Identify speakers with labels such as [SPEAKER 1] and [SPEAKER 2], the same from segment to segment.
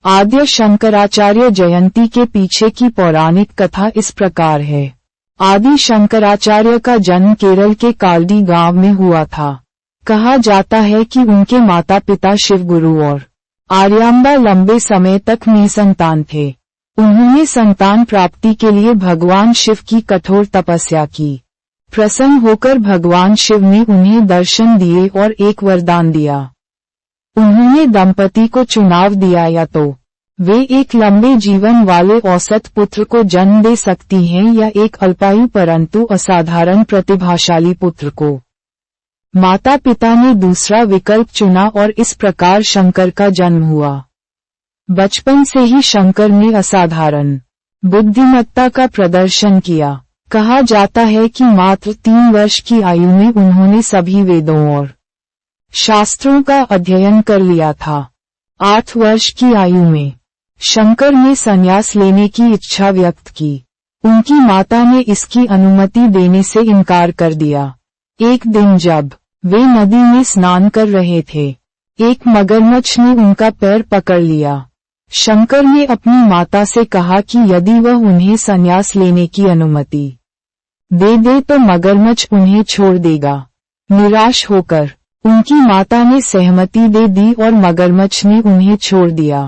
[SPEAKER 1] आद्य शंकराचार्य जयंती के पीछे की पौराणिक कथा इस प्रकार है। आदि शंकराचार्य का जन्म केरल के कालडी गांव में हुआ था। कहा जाता है कि उनके माता पिता शिवगुरु और आर्यांबा लंबे समय तक निसंतान थे। उन्होंने संतान प्राप्ति के लिए भगवान शिव की कठोर तपस्या की। प्रसन्न होकर भगवान शिव ने उन्हें दर्शन दिए और एक वरदान दिया। उन्होंने दंपति को चुनाव दिया, या तो वे एक लंबे जीवन वाले औसत पुत्र को जन्म दे सकती हैं या एक अल्पायु परंतु असाधारण प्रतिभाशाली पुत्र को। माता पिता ने दूसरा विकल्प चुना और इस प्रकार शंकर का जन्म हुआ। बचपन से ही शंकर ने असाधारण बुद्धिमत्ता का प्रदर्शन किया। कहा जाता है कि मात्र 3 वर्ष की आयु में उन्होंने सभी वेदों और शास्त्रों का अध्ययन कर लिया था। 8 वर्ष की आयु में शंकर ने संन्यास लेने की इच्छा व्यक्त की। उनकी माता ने इसकी अनुमति देने से इनकार कर दिया। एक दिन जब वे नदी में स्नान कर रहे थे, एक मगरमच्छ ने उनका पैर पकड़ लिया। शंकर ने अपनी माता से कहा कि यदि वह उन्हें संन्यास लेने की अनुमति दे दे तो मगरमच्छ उन्हें छोड़ देगा। निराश होकर उनकी माता ने सहमति दे दी और मगरमच्छ ने उन्हें छोड़ दिया।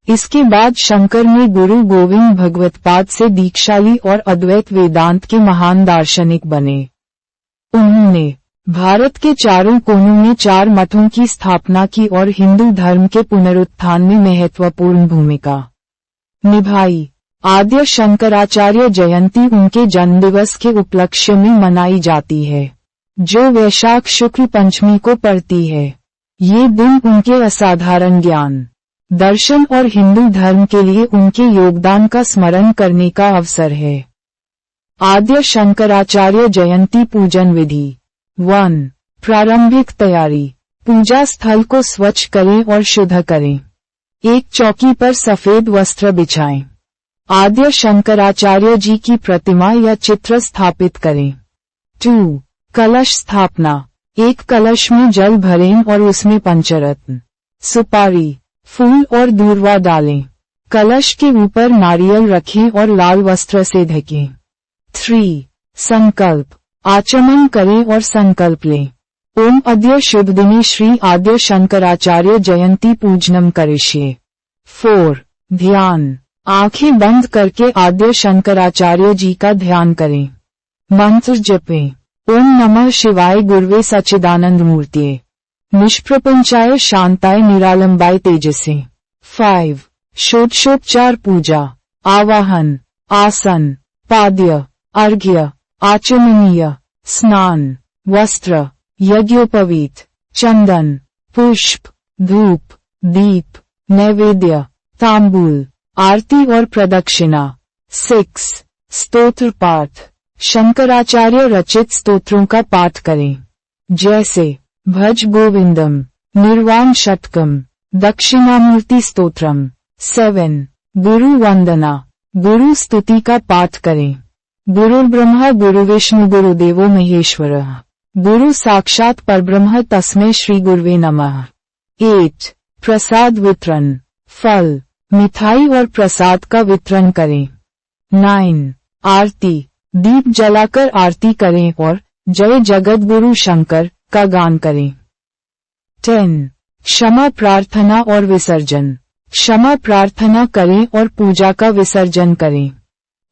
[SPEAKER 1] इसके बाद शंकर ने गुरु गोविंद भगवत्पाद से दीक्षा ली और अद्वैत वेदांत के महान दार्शनिक बने। उन्होंने भारत के चारों कोनों में 4 मठों की स्थापना की और हिंदू धर्म के पुनरुत्थान में महत्वपूर्ण भूमिका निभाई। आद्य शंकराचार्य जयंती उनके जन्मदिवस के उपलक्ष्य में मनाई जाती है, जो वैशाख शुक्ल पंचमी को पड़ती है। ये दिन उनके असाधारण ज्ञान, दर्शन और हिंदू धर्म के लिए उनके योगदान का स्मरण करने का अवसर है। आद्य शंकराचार्य जयंती पूजन विधि। 1. प्रारंभिक तैयारी। पूजा स्थल को स्वच्छ करें और शुद्ध करें। एक चौकी पर सफेद वस्त्र बिछाएं। आद्य शंकराचार्य जी की प्रतिमा या चित्र स्थापित करें। 2. कलश स्थापना। एक कलश में जल भरें और उसमें पंचरत्न, सुपारी, फूल और दूर्वा डालें। कलश के ऊपर नारियल रखें और लाल वस्त्र से ढकें। 3. संकल्प। आचमन करें और संकल्प लें। ओम अद्य शुभ दिने श्री आद्य शंकराचार्य जयंती पूजनम करिष्ये। 4. ध्यान। आंखें बंद करके आद्य शंकराचार्य जी का ध्यान करें। मंत्र जपें। ओम नमः शिवाय गुरुवे सच्चिदानंद मूर्तिये निष्प्रपंचाय शांताय निरालंबाय तेजसे। 5. षोडशोपचार पूजा। आवाहन, आसन, पाद्य, अर्घ्य, आचमनीय, स्नान, वस्त्र, यज्ञोपवीत, चंदन, पुष्प, धूप, दीप, नैवेद्य, तांबूल, आरती और प्रदक्षिणा। 6. स्तोत्र पाठ। शंकराचार्य रचित स्तोत्रों का पाठ करें, जैसे भज गोविंदम, निर्वाण षटकम, दक्षिणामूर्ति स्तोत्रम। 7. गुरु वंदना। गुरु स्तुति का पाठ करें। गुरुर्ब्रह्मा गुरुविष्णु गुरुदेवो महेश्वरः, गुरु साक्षात परब्रह्म तस्मै श्री गुरुवे नमः। 8. प्रसाद वितरण। फल, मिठाई और प्रसाद का वितरण करें। 9. आरती। दीप जलाकर आरती करें और जय जगत गुरु शंकर का गान करें। 10. क्षमा प्रार्थना और विसर्जन। क्षमा प्रार्थना करें और पूजा का विसर्जन करें।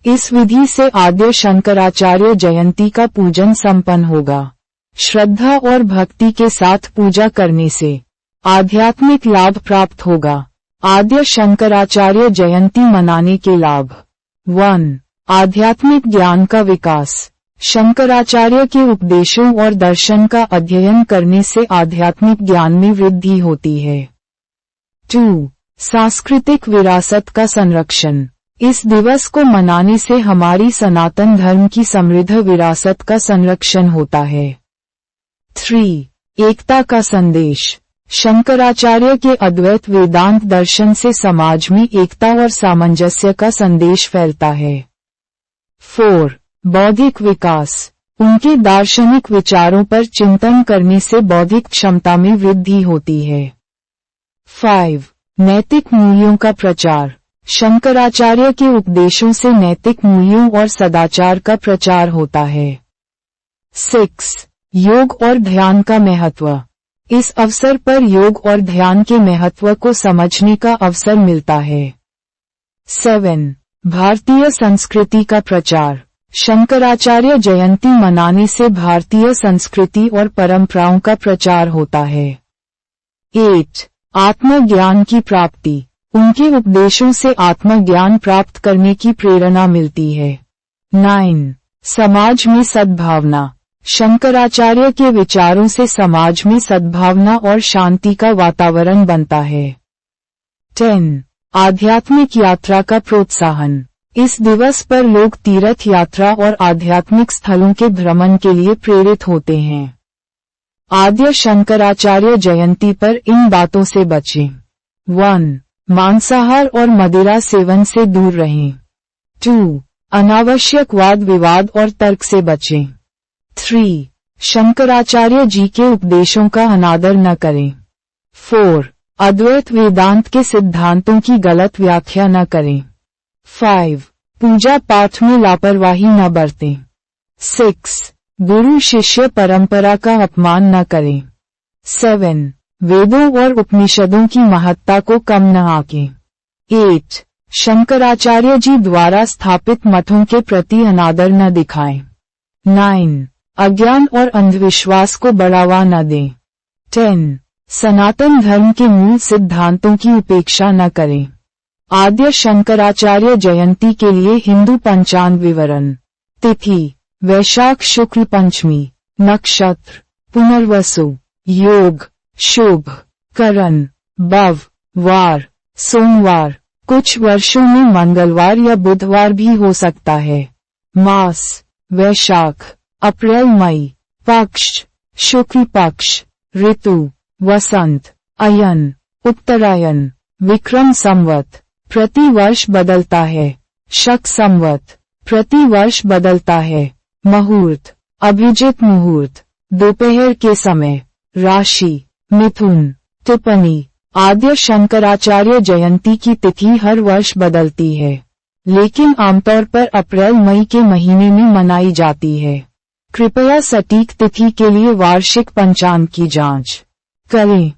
[SPEAKER 1] इस विधि से आद्य शंकराचार्य जयंती का पूजन संपन्न होगा। श्रद्धा और भक्ति के साथ पूजा करने से आध्यात्मिक लाभ प्राप्त होगा। आद्य शंकराचार्य जयंती मनाने के लाभ। 1. आध्यात्मिक ज्ञान का विकास। शंकराचार्य के उपदेशों और दर्शन का अध्ययन करने से आध्यात्मिक ज्ञान में वृद्धि होती है। 2. सांस्कृतिक विरासत का संरक्षण। इस दिवस को मनाने से हमारी सनातन धर्म की समृद्ध विरासत का संरक्षण होता है। 3. एकता का संदेश। शंकराचार्य के अद्वैत वेदांत दर्शन से समाज में एकता और सामंजस्य का संदेश फैलता है। 4. बौद्धिक विकास। उनके दार्शनिक विचारों पर चिंतन करने से बौद्धिक क्षमता में वृद्धि होती है। 5. नैतिक मूल्यों का प्रचार। शंकराचार्य के उपदेशों से नैतिक मूल्यों और सदाचार का प्रचार होता है। 6. योग और ध्यान का महत्व। इस अवसर पर योग और ध्यान के महत्व को समझने का अवसर मिलता है। 7. भारतीय संस्कृति का प्रचार। शंकराचार्य जयंती मनाने से भारतीय संस्कृति और परंपराओं का प्रचार होता है। 8. आत्मज्ञान की प्राप्ति। उनके उपदेशों से आत्मज्ञान प्राप्त करने की प्रेरणा मिलती है। 9. समाज में सद्भावना। शंकराचार्य के विचारों से समाज में सद्भावना और शांति का वातावरण बनता है। 10. आध्यात्मिक यात्रा का प्रोत्साहन। इस दिवस पर लोग तीर्थ यात्रा और आध्यात्मिक स्थलों के भ्रमण के लिए प्रेरित होते हैं। आद्य शंकराचार्य जयंती पर इन बातों से बचें। 1. मांसाहार और मदिरा सेवन से दूर रहें। 2. अनावश्यक वाद विवाद और तर्क से बचें। 3. शंकराचार्य जी के उपदेशों का अनादर न करें। 4. अद्वैत वेदांत के सिद्धांतों की गलत व्याख्या न करें। 5. पूजा पाठ में लापरवाही न बरतें। 6. गुरु शिष्य परंपरा का अपमान न करें। 7. वेदों और उपनिषदों की महत्ता को कम न आंकें। 8. शंकराचार्य जी द्वारा स्थापित मठों के प्रति अनादर न दिखाएं। 9. अज्ञान और अंधविश्वास को बढ़ावा न दें। 10. सनातन धर्म के मूल सिद्धांतों की उपेक्षा न करें। आद्य शंकराचार्य जयंती के लिए हिंदू पंचांग विवरण। तिथि वैशाख शुक्ल पंचमी। नक्षत्र पुनर्वसु। योग शुभ। करण बव। वार सोमवार। कुछ वर्षों में मंगलवार या बुधवार भी हो सकता है। मास वैशाख। अप्रैल मई। पक्ष शुक्ल पक्ष। ऋतु वसंत। अयन उत्तरायण। विक्रम संवत प्रति वर्ष बदलता है। शक संवत प्रति वर्ष बदलता है। मुहूर्त अभिजित मुहूर्त दोपहर के समय। राशि मिथुन। टिप्पणी आद्य शंकराचार्य जयंती की तिथि हर वर्ष बदलती है, लेकिन आमतौर पर अप्रैल मई के महीने में मनाई जाती है। कृपया सटीक तिथि के लिए वार्षिक पंचांग की जांच करें।